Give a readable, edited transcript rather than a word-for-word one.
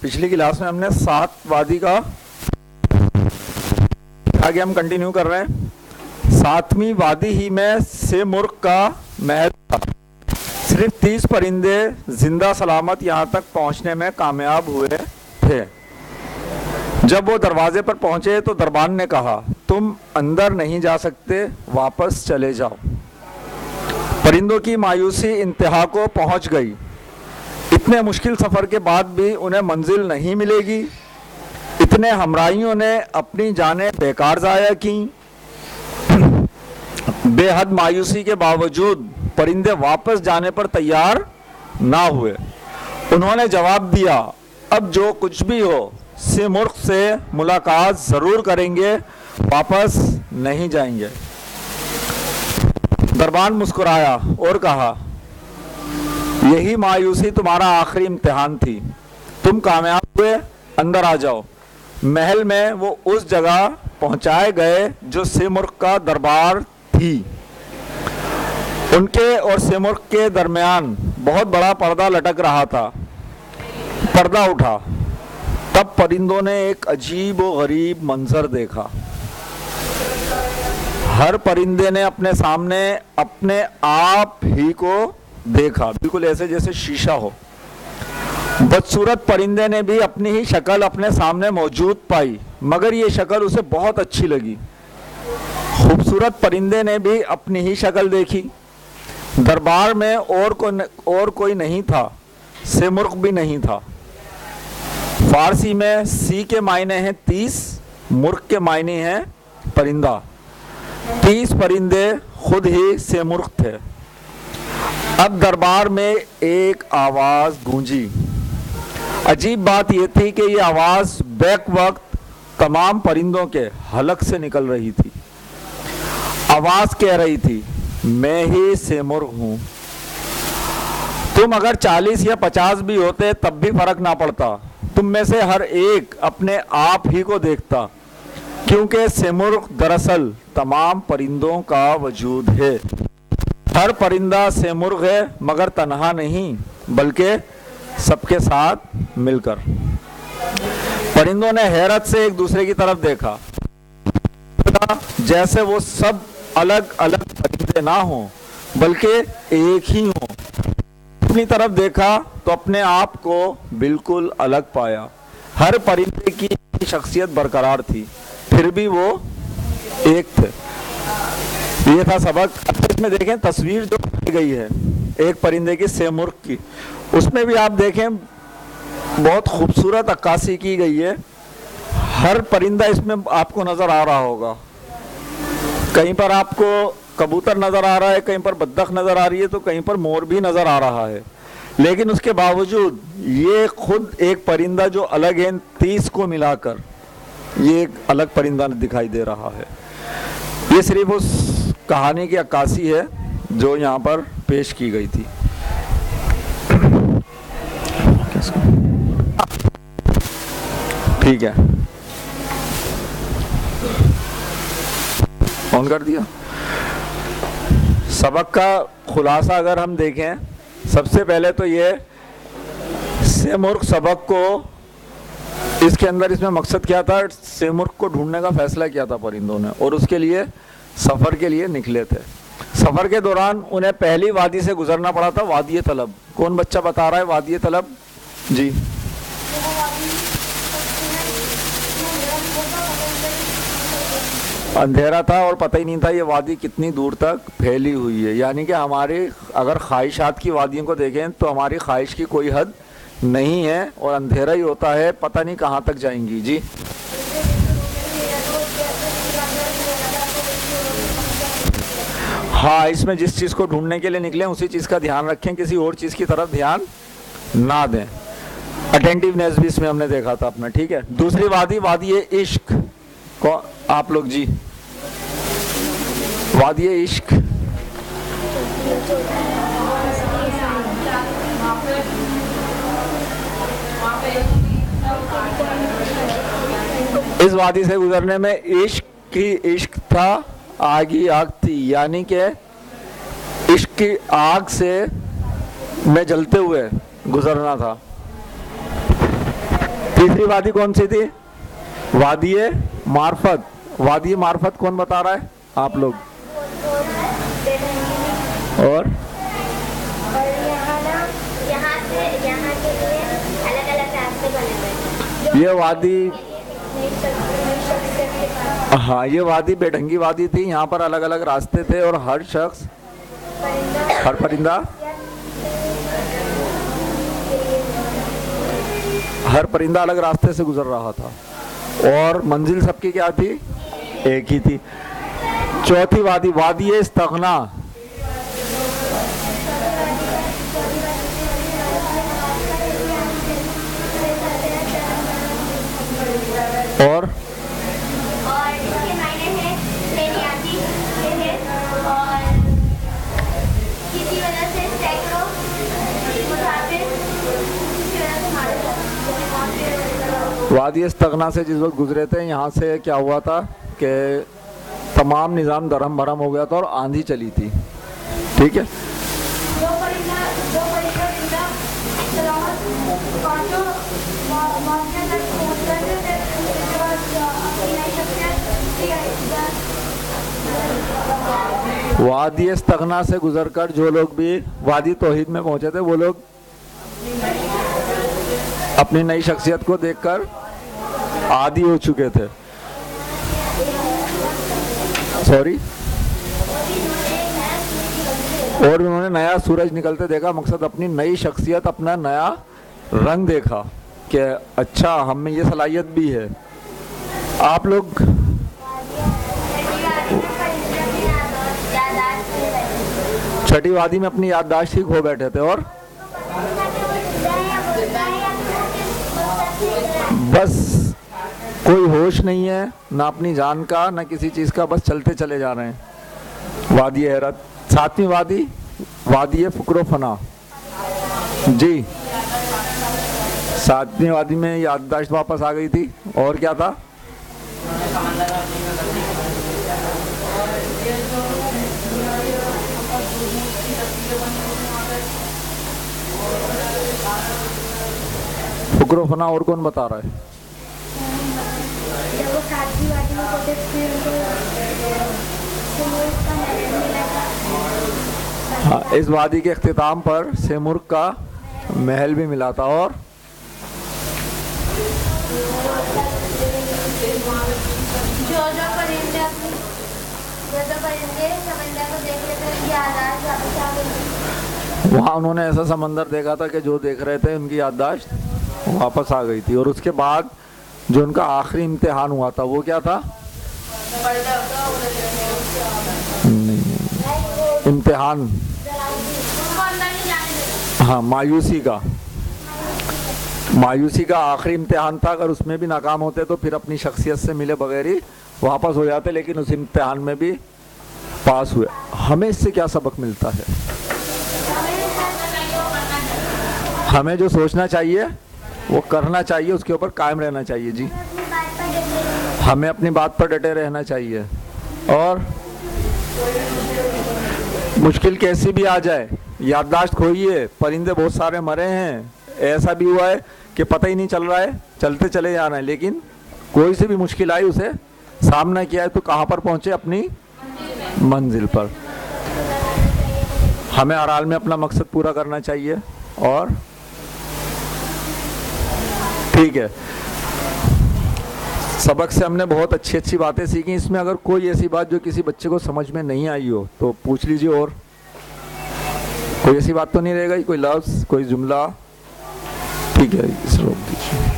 पिछली क्लास में हमने 7 वादी का आगे हम कंटिन्यू कर रहे हैं। 7वीं वादी ही में सेमुर्ग का महल था। सिर्फ 30 परिंदे जिंदा सलामत यहाँ तक पहुँचने में कामयाब हुए थे। जब वो दरवाजे पर पहुँचे तो दरबान ने कहा, तुम अंदर नहीं जा सकते, वापस चले जाओ। परिंदों की मायूसी इंतहा को पहुँच गई। इतने मुश्किल सफ़र के बाद भी उन्हें मंजिल नहीं मिलेगी। इतने हमराहियों ने अपनी जानें बेकार ज़ाया की। बेहद मायूसी के बावजूद परिंदे वापस जाने पर तैयार ना हुए। उन्होंने जवाब दिया, अब जो कुछ भी हो सेमुर्ग से मुलाकात ज़रूर करेंगे, वापस नहीं जाएंगे। दरबान मुस्कुराया और कहा, यही मायूसी तुम्हारा आखिरी इम्तिहान थी। तुम कामयाब हुए, अंदर आ जाओ। महल में वो उस जगह पहुंचाए गए जो सेमुर्ग का दरबार थी। उनके और सेमुर्ग के दरमियान बहुत बड़ा पर्दा लटक रहा था। पर्दा उठा, तब परिंदों ने एक अजीब व गरीब मंजर देखा। हर परिंदे ने अपने सामने अपने आप ही को देखा, बिल्कुल ऐसे जैसे शीशा हो। बदसूरत परिंदे ने भी अपनी ही शक्ल अपने सामने मौजूद पाई, मगर ये शक्ल उसे बहुत अच्छी लगी। खूबसूरत परिंदे ने भी अपनी ही शक्ल देखी। दरबार में और कोई नहीं था, सेमुर्ग भी नहीं था। फारसी में सी के मायने हैं 30, मुर्ग के मायने हैं परिंदा। 30 परिंदे खुद ही सेमुर्ग थे। अब दरबार में एक आवाज़ गूंजी। अजीब बात यह थी कि यह आवाज़ बैक वक्त तमाम परिंदों के हलक से निकल रही थी। आवाज़ कह रही थी, मैं ही सेमुर्ग हूँ। तुम अगर 40 या 50 भी होते तब भी फर्क ना पड़ता। तुम में से हर एक अपने आप ही को देखता, क्योंकि सेमुर्ग दरअसल तमाम परिंदों का वजूद है। हर परिंदा सेमुर्ग है, मगर तन्हा नहीं, बल्कि सबके साथ मिलकर। परिंदों ने हैरत से एक दूसरे की तरफ देखा, जैसे वो सब अलग अलग परिंदे ना हों, बल्कि एक ही हों। अपनी तरफ देखा तो अपने आप को बिल्कुल अलग पाया। हर परिंदे की शख्सियत बरकरार थी, फिर भी वो एक थे। ये था सबक। अब इसमें देखें तस्वीर जो बनाई गई है एक परिंदे की, सेमुर्ग की, उसमें भी आप देखें बहुत खूबसूरत अक्कासी की गई है। हर परिंदा इसमें आपको नज़र आ रहा होगा। कहीं पर आपको कबूतर नज़र आ रहा है, कहीं पर बत्तख नज़र आ रही है, तो कहीं पर मोर भी नज़र आ रहा है। लेकिन उसके बावजूद ये खुद एक परिंदा जो अलग है, 30 को मिलाकर ये एक अलग परिंदा दिखाई दे रहा है। ये सिर्फ उस कहानी की अक्कासी है जो यहाँ पर पेश की गई थी। ठीक है, ऑन कर दिया। सबक का खुलासा अगर हम देखें, सबसे पहले तो ये सेमुर्ग सबक को इसके अंदर इसमें मकसद क्या था, सेमुर्ग को ढूंढने का फैसला किया था परिंदों ने, और उसके लिए सफ़र के लिए निकले थे। सफ़र के दौरान उन्हें पहली वादी से गुजरना पड़ा था, वादी तलब। कौन बच्चा बता रहा है वादी तलब? जी, अंधेरा था और पता ही नहीं था ये वादी कितनी दूर तक फैली हुई है। यानी कि हमारी अगर ख्वाहिशात की वादियों को देखें तो हमारी ख्वाहिश की कोई हद नहीं है, और अंधेरा ही होता है, पता नहीं कहाँ तक जाएंगी। जी, हाँ, इसमें जिस चीज़ को ढूंढने के लिए निकले उसी चीज़ का ध्यान रखें, किसी और चीज़ की तरफ ध्यान ना दें। अटेंटिवनेस भी इसमें हमने देखा था अपना। ठीक है, दूसरी वादी, वादी इश्क को आप लोग जी, वादी इश्क इस वादी से गुजरने में इश्क था, आग ही आग थी। यानी कि इश्क की आग से में जलते हुए गुजरना था। तीसरी वादी कौन सी थी? वादिये मार्फत। वादिये मार्फत कौन बता रहा है? आप लोग। और यहाँ के लिए अलग अलग रास्ते बने हुए हैं। ये वादी, हाँ ये वादी बेढंगी वादी थी। यहाँ पर अलग अलग रास्ते थे और हर शख्स, हर परिंदा अलग रास्ते से गुजर रहा था और मंजिल सबकी क्या थी? एक ही थी। चौथी वादी, वादी इस्तगना। और इसके मायने हैं बेनियादी और किसी वजह से सैकड़ों मुसाफिर वादी इस्तगना से जिस वक्त गुजरे थे, यहाँ से क्या हुआ था कि तमाम निज़ाम दरहम भरम हो गया था और आंधी चली थी। ठीक है। वादी इस्तगना से गुजरकर जो लोग भी वादी तौहीद में पहुंचे थे, वो लोग अपनी नई शख्सियत को देखकर आदी हो चुके थे। सॉरी। और उन्होंने नया सूरज निकलते देखा। मकसद अपनी नई शख्सियत, अपना नया रंग देखा कि अच्छा हम में ये सलाहियत भी है। आप लोग छठी वादी में अपनी याददाश्त ही खो बैठे थे और बस कोई होश नहीं है, ना अपनी जान का ना किसी चीज़ का, बस चलते चले जा रहे हैं। वादी हैरत। सातवीं वादी, वादी फुक्र फना। जी, सातवीं वादी में याददाश्त वापस आ गई थी। और क्या था? फुक्र फना। और कौन बता रहा है? जब वो सातवीं वादी में पहुंचे फिर हाँ, इस वादी के इख्तिताम पर सेमुर्ग का महल भी मिला था। और जो परिंदे समंदर को देख लेते हैं, याददाश्त वापस आ गई। वहाँ उन्होंने ऐसा समंदर देखा था कि जो देख रहे थे उनकी याददाश्त वापस आ गई थी। और उसके बाद जो उनका आखिरी इम्तिहान हुआ था वो क्या था? इम्तिहान, हाँ मायूसी का। मायूसी का आखिरी इम्तिहान था। अगर उसमें भी नाकाम होते तो फिर अपनी शख्सियत से मिले बगैर ही वापस हो जाते, लेकिन उस इम्तिहान में भी पास हुए। हमें इससे क्या सबक मिलता है? हमें जो सोचना चाहिए वो करना चाहिए, उसके ऊपर कायम रहना चाहिए। जी, हमें अपनी बात पर डटे रहना चाहिए। और मुश्किल कैसी भी आ जाए, याददाश्त खोइए। परिंदे बहुत सारे मरे हैं, ऐसा भी हुआ है कि पता ही नहीं चल रहा है, चलते चले जा रहे हैं, लेकिन कोई सी भी मुश्किल आई उसे सामना किया है तो कहाँ पर पहुँचे? अपनी मंजिल पर। हमें हर हाल में अपना मकसद पूरा करना चाहिए। और ठीक है, सबक से हमने बहुत अच्छी अच्छी बातें सीखी। इसमें अगर कोई ऐसी बात जो किसी बच्चे को समझ में नहीं आई हो तो पूछ लीजिए। और कोई ऐसी बात तो नहीं रहेगा, कोई लफ्ज़, कोई जुमला? ठीक है, इस रोक दीजिए।